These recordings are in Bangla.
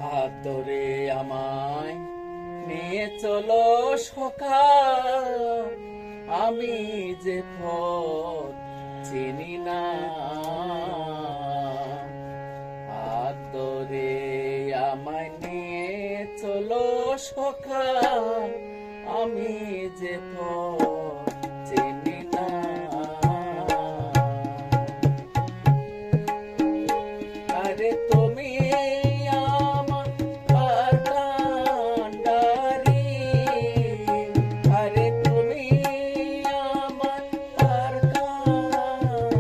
হাত ধরে আমায় নিয়ে চলো সকাল, আমি যে পথ চিনি না। হাত ধরে আমায় নিয়ে চলো সকাল, আমি যে পথ চিনি না। আরে তুমি আমার কান্ডারি, আরে তুমি আমার কান্ডারি।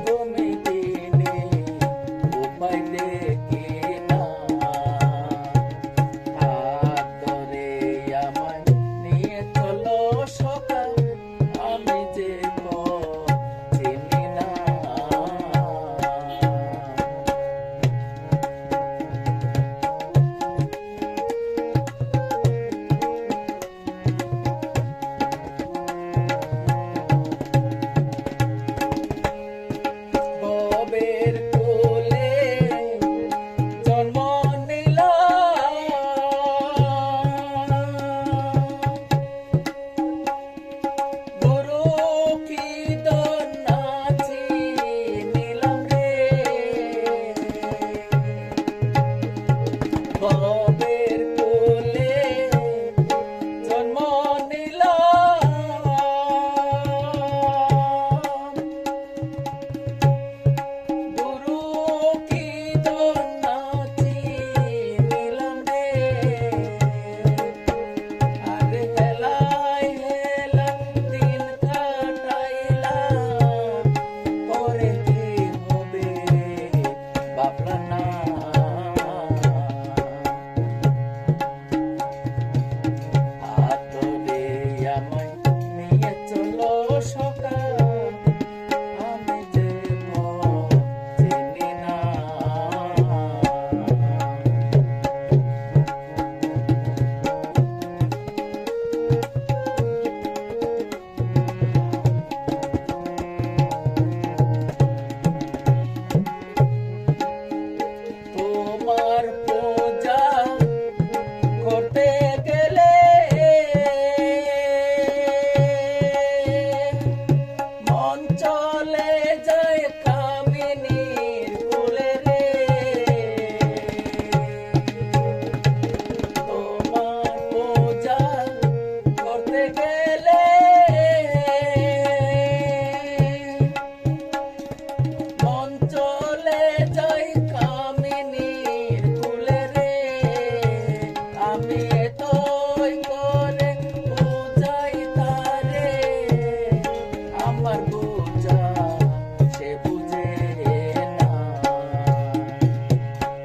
তুমি দিনে উপায় দেখি না, হাত ধরে আমায় নিয়ে চলো সকাল, আমি যে পথ চিনি না। ভবের কোলে জন্ম নিলাম, গুরু কি দন্নাচি নিলাম রে। ভবের কোলে জন্ম নিলাম, গুরু কি দন্নাচি নিলাম রে। আরে হেলাই হেলাই দিন কাটাইলাম, পরে কি হবে ভাবলাম না। হাত ধরে আমায় নিয়ে চলো সকাল, আমি যে পথ চিনি না। তোমার পূজা করতে গেলে মন চলে যায় কামিনীর কোলে রে। তোমার পূজা করতে গেলে মন চলে যায় কামিনীর কোলে রে। আমি তোই করে বুঝাই তারে, আমার বুঝা সে বুঝে না।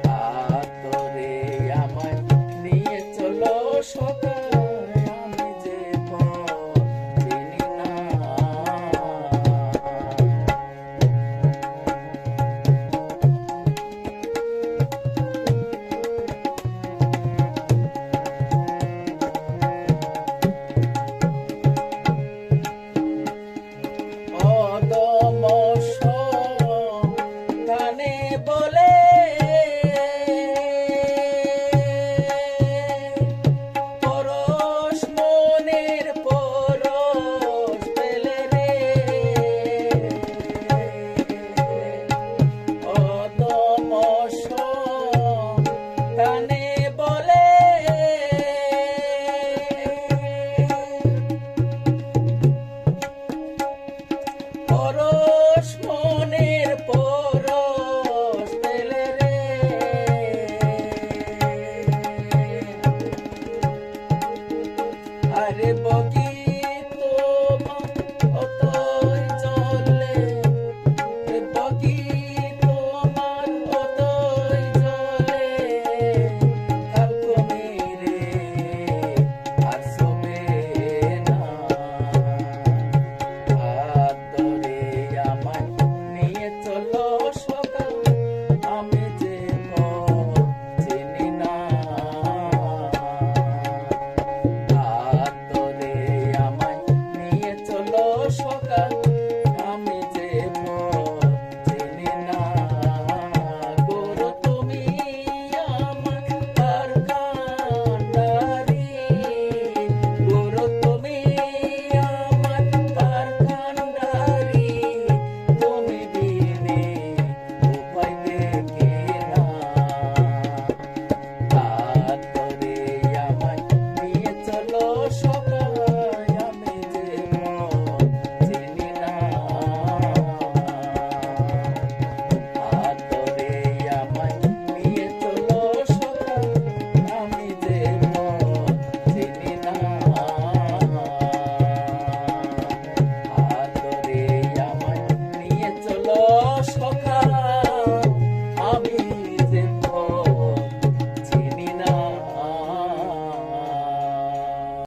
হাত ধরে আমায় নিয়ে চলো সকাল, আমি যে পথ চিনি না। অদমস গানে বলে পরশ মনের পরশ পেলে রে। অদমস গানে বলে পরশ মনের পরশ পেলে রে। আরে বগি তোমার অতই চলে, বগি তোমার অতই চলে, কাল কমিরে আর শোবে না। হাত ধরে আমায় নিয়ে চলো সকাল, আমি যে পথ চিনি না। হাত ধরে আমায় নিয়ে চলো সকাল।